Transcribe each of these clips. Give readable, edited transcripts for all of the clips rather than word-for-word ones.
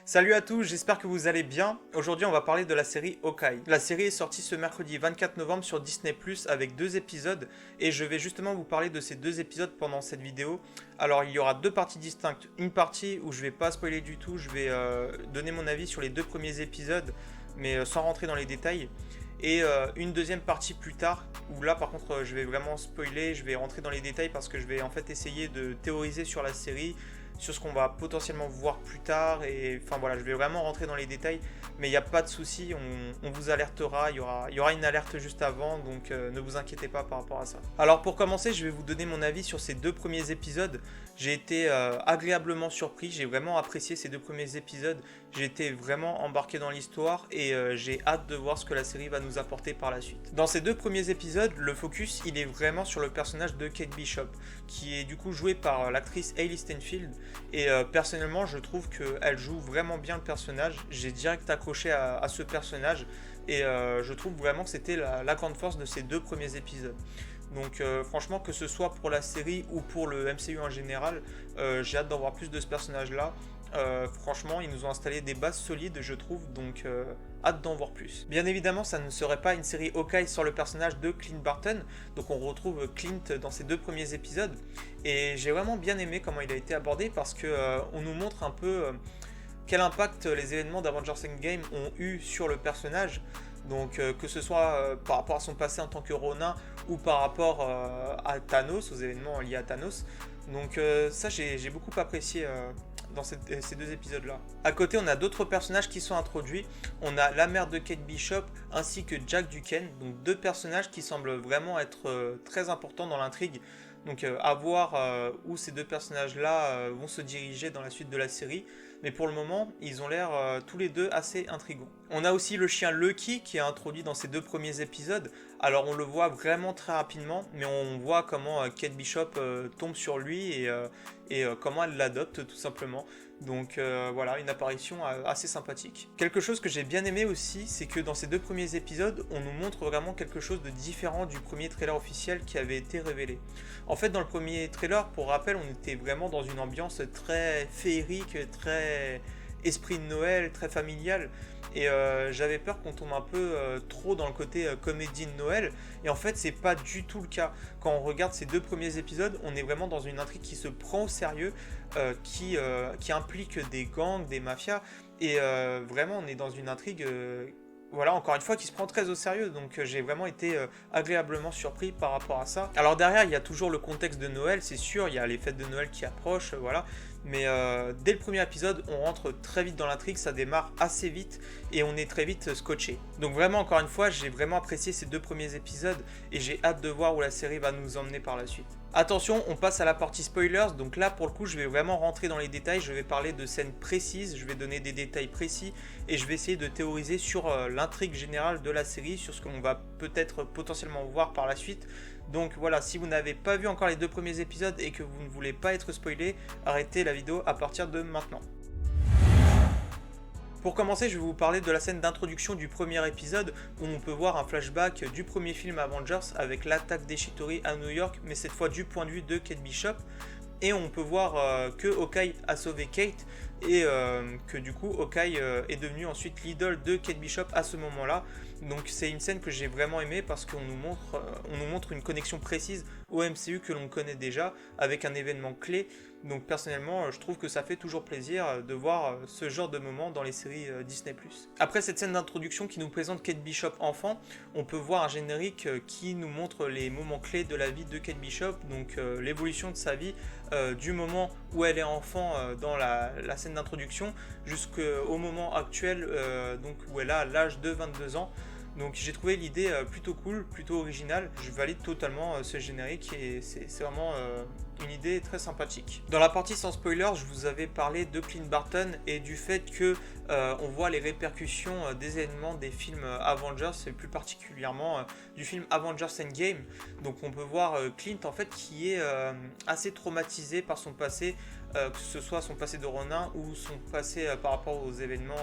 Salut à tous, j'espère que vous allez bien. Aujourd'hui on va parler de la série Hawkeye. La série est sortie ce mercredi 24 novembre sur Disney+, avec 2 épisodes, et je vais justement vous parler de ces 2 épisodes pendant cette vidéo. Alors il y aura 2 parties distinctes, une partie où je vais pas spoiler du tout, je vais donner mon avis sur les 2 premiers épisodes, mais sans rentrer dans les détails. Et une deuxième partie plus tard, où là par contre je vais vraiment spoiler, je vais rentrer dans les détails parce que je vais en fait essayer de théoriser sur la série, sur ce qu'on va potentiellement voir plus tard, et enfin voilà, je vais vraiment rentrer dans les détails, mais il n'y a pas de souci, on vous alertera, il y aura une alerte juste avant, donc ne vous inquiétez pas par rapport à ça. Alors pour commencer, je vais vous donner mon avis sur ces 2 premiers épisodes. J'ai été agréablement surpris, j'ai vraiment apprécié ces 2 premiers épisodes, j'ai été vraiment embarqué dans l'histoire et j'ai hâte de voir ce que la série va nous apporter par la suite. Dans ces 2 premiers épisodes, le focus il est vraiment sur le personnage de Kate Bishop, qui est du coup joué par l'actrice Hailee Steinfeld, et personnellement je trouve qu'elle joue vraiment bien le personnage, j'ai direct accroché à ce personnage, et je trouve vraiment que c'était la grande force de ces 2 premiers épisodes. Donc franchement, que ce soit pour la série ou pour le MCU en général, j'ai hâte d'en voir plus de ce personnage là. Franchement, ils nous ont installé des bases solides, je trouve, donc hâte d'en voir plus. Bien évidemment, ça ne serait pas une série Hawkeye sans le personnage de Clint Barton, donc on retrouve Clint dans ces 2 premiers épisodes, et j'ai vraiment bien aimé comment il a été abordé parce que on nous montre un peu quel impact les événements d'Avengers Endgame ont eu sur le personnage. Donc que ce soit par rapport à son passé en tant que Ronin ou par rapport à Thanos, aux événements liés à Thanos. Donc ça j'ai beaucoup apprécié dans ces 2 épisodes là. À côté on a d'autres personnages qui sont introduits. On a la mère de Kate Bishop ainsi que Jack Duquesne, donc 2 personnages qui semblent vraiment être très importants dans l'intrigue. Donc à voir où ces 2 personnages là vont se diriger dans la suite de la série. Mais pour le moment, ils ont l'air tous les 2 assez intrigants. On a aussi le chien Lucky qui est introduit dans ces 2 premiers épisodes. Alors on le voit vraiment très rapidement, mais on voit comment Kate Bishop tombe sur lui et comment elle l'adopte tout simplement. Donc voilà, une apparition assez sympathique. Quelque chose que j'ai bien aimé aussi, c'est que dans ces 2 premiers épisodes, on nous montre vraiment quelque chose de différent du premier trailer officiel qui avait été révélé. En fait, dans le premier trailer, pour rappel, on était vraiment dans une ambiance très féerique, très esprit de Noël, très familial. Et j'avais peur qu'on tombe un peu trop dans le côté comédie de Noël. Et en fait, c'est pas du tout le cas. Quand on regarde ces 2 premiers épisodes, on est vraiment dans une intrigue qui se prend au sérieux, qui implique des gangs, des mafias. Et vraiment, on est dans une intrigue... voilà, encore une fois, qui se prend très au sérieux, donc j'ai vraiment été agréablement surpris par rapport à ça. Alors derrière, il y a toujours le contexte de Noël, c'est sûr, il y a les fêtes de Noël qui approchent, voilà. Mais dès le premier épisode, on rentre très vite dans l'intrigue, ça démarre assez vite, et on est très vite scotché. Donc vraiment, encore une fois, j'ai vraiment apprécié ces 2 premiers épisodes, et j'ai hâte de voir où la série va nous emmener par la suite. Attention, on passe à la partie spoilers, donc là pour le coup je vais vraiment rentrer dans les détails, je vais parler de scènes précises, je vais donner des détails précis et je vais essayer de théoriser sur l'intrigue générale de la série, sur ce qu'on va peut-être potentiellement voir par la suite. Donc voilà, si vous n'avez pas vu encore les 2 premiers épisodes et que vous ne voulez pas être spoilé, arrêtez la vidéo à partir de maintenant. Pour commencer, je vais vous parler de la scène d'introduction du premier épisode où on peut voir un flashback du premier film Avengers avec l'attaque des Chitauri à New York, mais cette fois du point de vue de Kate Bishop. Et on peut voir que Hawkeye a sauvé Kate et que du coup Hawkeye est devenu ensuite l'idole de Kate Bishop à ce moment-là. Donc c'est une scène que j'ai vraiment aimée parce qu'on nous montre une connexion précise au MCU que l'on connaît déjà avec un événement clé. Donc personnellement, je trouve que ça fait toujours plaisir de voir ce genre de moment dans les séries Disney+. Après cette scène d'introduction qui nous présente Kate Bishop enfant, on peut voir un générique qui nous montre les moments clés de la vie de Kate Bishop, donc l'évolution de sa vie du moment où elle est enfant dans la scène d'introduction jusqu'au moment actuel donc où elle a l'âge de 22 ans. Donc j'ai trouvé l'idée plutôt cool, plutôt originale. Je valide totalement ce générique et c'est vraiment une idée très sympathique. Dans la partie sans spoiler, je vous avais parlé de Clint Barton et du fait que on voit les répercussions des événements des films Avengers et plus particulièrement du film Avengers Endgame. Donc on peut voir Clint en fait qui est assez traumatisé par son passé, que ce soit son passé de Ronin ou son passé par rapport aux événements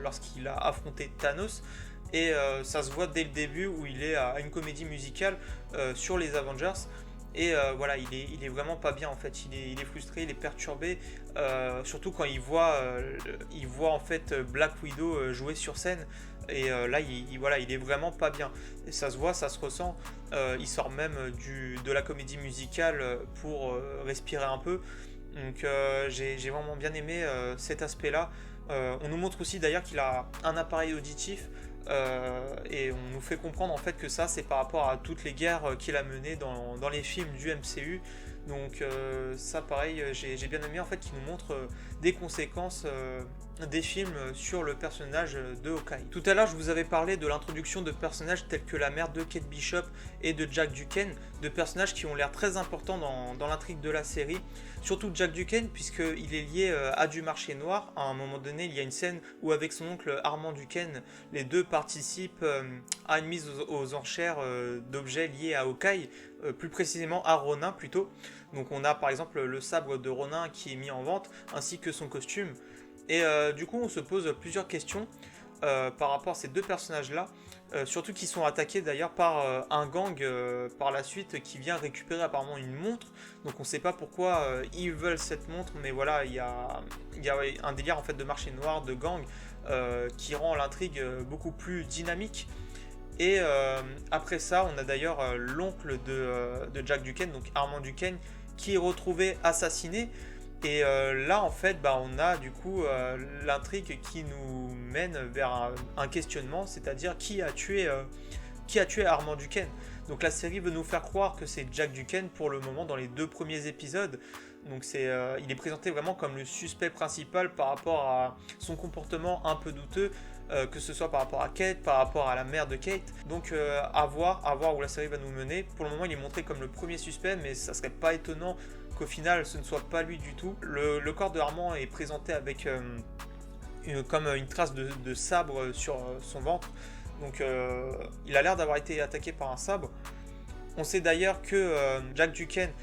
lorsqu'il a affronté Thanos. Et ça se voit dès le début où il est à une comédie musicale sur les Avengers. Et voilà, il est vraiment pas bien en fait, il est frustré, il est perturbé, surtout quand il voit en fait Black Widow jouer sur scène, et là voilà, il est vraiment pas bien. Et ça se voit, ça se ressent, il sort même de la comédie musicale pour respirer un peu, donc j'ai vraiment bien aimé cet aspect-là. On nous montre aussi d'ailleurs qu'il a un appareil auditif, et on nous fait comprendre en fait que ça c'est par rapport à toutes les guerres qu'il a menées dans les films du MCU. Donc ça pareil, j'ai bien aimé en fait qu'il nous montre des conséquences des films sur le personnage de Hawkeye. Tout à l'heure je vous avais parlé de l'introduction de personnages tels que la mère de Kate Bishop et de Jack Duquesne, de personnages qui ont l'air très importants dans l'intrigue de la série. Surtout Jack Duquesne, puisqu'il est lié à du marché noir. À un moment donné, il y a une scène où avec son oncle Armand Duquesne, les deux participent à une mise aux enchères d'objets liés à Hawkeye, plus précisément à Ronin plutôt. Donc on a par exemple le sabre de Ronin qui est mis en vente, ainsi que son costume. Et du coup on se pose plusieurs questions par rapport à ces deux personnages-là, surtout qu'ils sont attaqués d'ailleurs par un gang par la suite qui vient récupérer apparemment une montre. Donc on ne sait pas pourquoi ils veulent cette montre, mais voilà, il y a un délire en fait de marché noir, de gang, qui rend l'intrigue beaucoup plus dynamique. Et après ça, on a d'ailleurs l'oncle de Jack Duquesne, donc Armand Duquesne, qui est retrouvé assassiné. Et là, en fait, on a du coup l'intrigue qui nous mène vers un questionnement, c'est-à-dire qui a tué Armand Duquesne. Donc la série veut nous faire croire que c'est Jack Duquesne pour le moment dans les 2 premiers épisodes. Donc il est présenté vraiment comme le suspect principal par rapport à son comportement un peu douteux, que ce soit par rapport à Kate, par rapport à la mère de Kate. Donc à voir où la série va nous mener. Pour le moment, il est montré comme le premier suspect, mais ça serait pas étonnant qu'au final ce ne soit pas lui du tout. Le corps de Armand est présenté avec comme une trace de sabre sur son ventre. Donc il a l'air d'avoir été attaqué par un sabre. On sait d'ailleurs que Jack Duquesne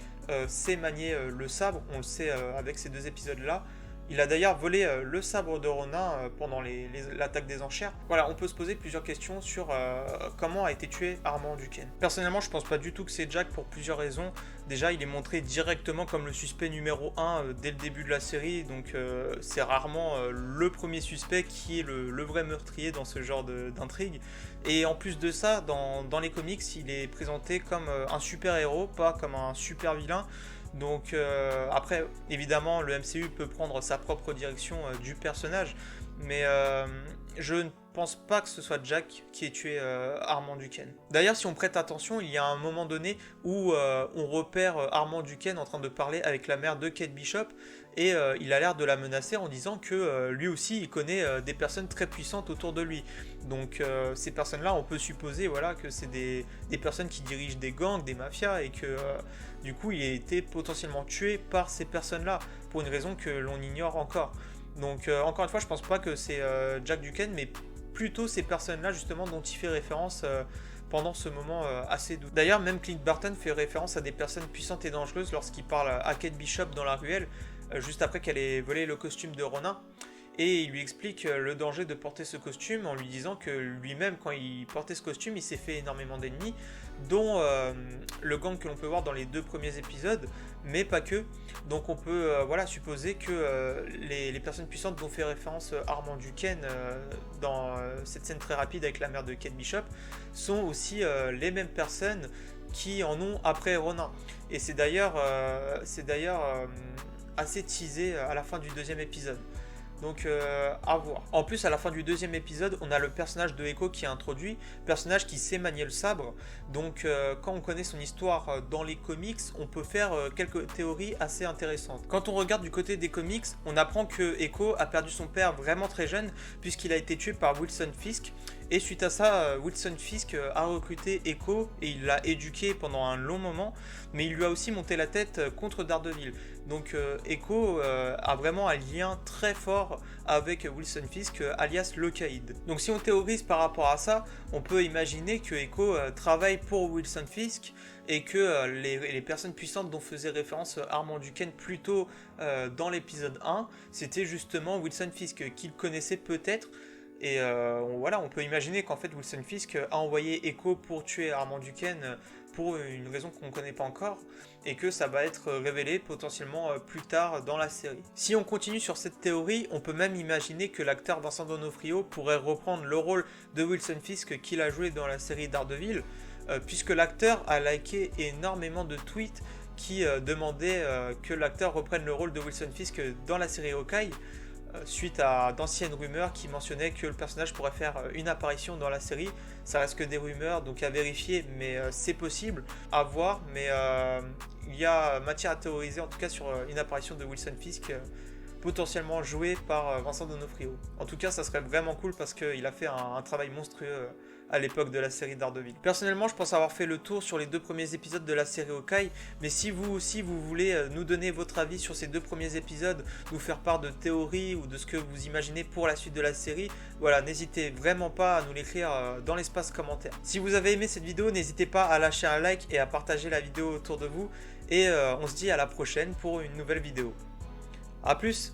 sait manier le sabre, on le sait avec ces 2 épisodes-là. Il a d'ailleurs volé le sabre de Ronin pendant l'attaque des enchères. Voilà, on peut se poser plusieurs questions sur comment a été tué Armand Duquesne. Personnellement, je pense pas du tout que c'est Jack pour plusieurs raisons. Déjà, il est montré directement comme le suspect numéro 1 dès le début de la série, donc c'est rarement le premier suspect qui est le vrai meurtrier dans ce genre d'intrigue. Et en plus de ça, dans les comics, il est présenté comme un super-héros, pas comme un super-vilain. Donc après, évidemment, le MCU peut prendre sa propre direction du personnage, mais je ne pense pas que ce soit Jack qui ait tué Armand Duquesne. D'ailleurs, si on prête attention, il y a un moment donné où on repère Armand Duquesne en train de parler avec la mère de Kate Bishop, et il a l'air de la menacer en disant que lui aussi il connaît des personnes très puissantes autour de lui. Donc ces personnes-là, on peut supposer voilà, que c'est des personnes qui dirigent des gangs, des mafias, et que du coup il a été potentiellement tué par ces personnes-là, pour une raison que l'on ignore encore. Donc encore une fois, je pense pas que c'est Jack Duquesne, mais plutôt ces personnes-là justement dont il fait référence pendant ce moment assez doux. D'ailleurs, même Clint Barton fait référence à des personnes puissantes et dangereuses lorsqu'il parle à Kate Bishop dans la ruelle, juste après qu'elle ait volé le costume de Ronin. Et il lui explique le danger de porter ce costume en lui disant que lui-même, quand il portait ce costume, il s'est fait énormément d'ennemis, dont le gang que l'on peut voir dans les 2 premiers épisodes, mais pas que. Donc on peut voilà, supposer que les personnes puissantes dont fait référence Armand Duquesne dans cette scène très rapide avec la mère de Kate Bishop sont aussi les mêmes personnes qui en ont après Ronin. Et c'est d'ailleurs assez teasé à la fin du 2e épisode. Donc à voir. En plus, à la fin du 2e épisode, on a le personnage de Echo qui est introduit, personnage qui sait manier le sabre. Donc quand on connaît son histoire dans les comics, on peut faire quelques théories assez intéressantes. Quand on regarde du côté des comics, on apprend que Echo a perdu son père vraiment très jeune, puisqu'il a été tué par Wilson Fisk. Et suite à ça, Wilson Fisk a recruté Echo et il l'a éduqué pendant un long moment, mais il lui a aussi monté la tête contre Daredevil. Donc Echo a vraiment un lien très fort avec Wilson Fisk, alias Lockheed. Donc si on théorise par rapport à ça, on peut imaginer que Echo travaille pour Wilson Fisk et que les personnes puissantes dont faisait référence Armand Duquesne plus tôt dans l'épisode 1, c'était justement Wilson Fisk qu'il connaissait peut-être. Et voilà, on peut imaginer qu'en fait Wilson Fisk a envoyé Echo pour tuer Armand Duquesne pour une raison qu'on ne connaît pas encore, et que ça va être révélé potentiellement plus tard dans la série. Si on continue sur cette théorie, on peut même imaginer que l'acteur Vincent D'Onofrio pourrait reprendre le rôle de Wilson Fisk qu'il a joué dans la série Daredevil, puisque l'acteur a liké énormément de tweets qui demandaient que l'acteur reprenne le rôle de Wilson Fisk dans la série Hawkeye, suite à d'anciennes rumeurs qui mentionnaient que le personnage pourrait faire une apparition dans la série. Ça reste que des rumeurs, donc à vérifier, mais c'est possible, à voir, mais il y a matière à théoriser en tout cas sur une apparition de Wilson Fisk, potentiellement joué par Vincent D'Onofrio. En tout cas, ça serait vraiment cool parce qu'il a fait un travail monstrueux à l'époque de la série Daredevil. Personnellement, je pense avoir fait le tour sur les 2 premiers épisodes de la série Hawkeye, mais si vous aussi vous voulez nous donner votre avis sur ces 2 premiers épisodes, nous faire part de théories ou de ce que vous imaginez pour la suite de la série, voilà, n'hésitez vraiment pas à nous l'écrire dans l'espace commentaire. Si vous avez aimé cette vidéo, n'hésitez pas à lâcher un like et à partager la vidéo autour de vous, et on se dit à la prochaine pour une nouvelle vidéo. A plus!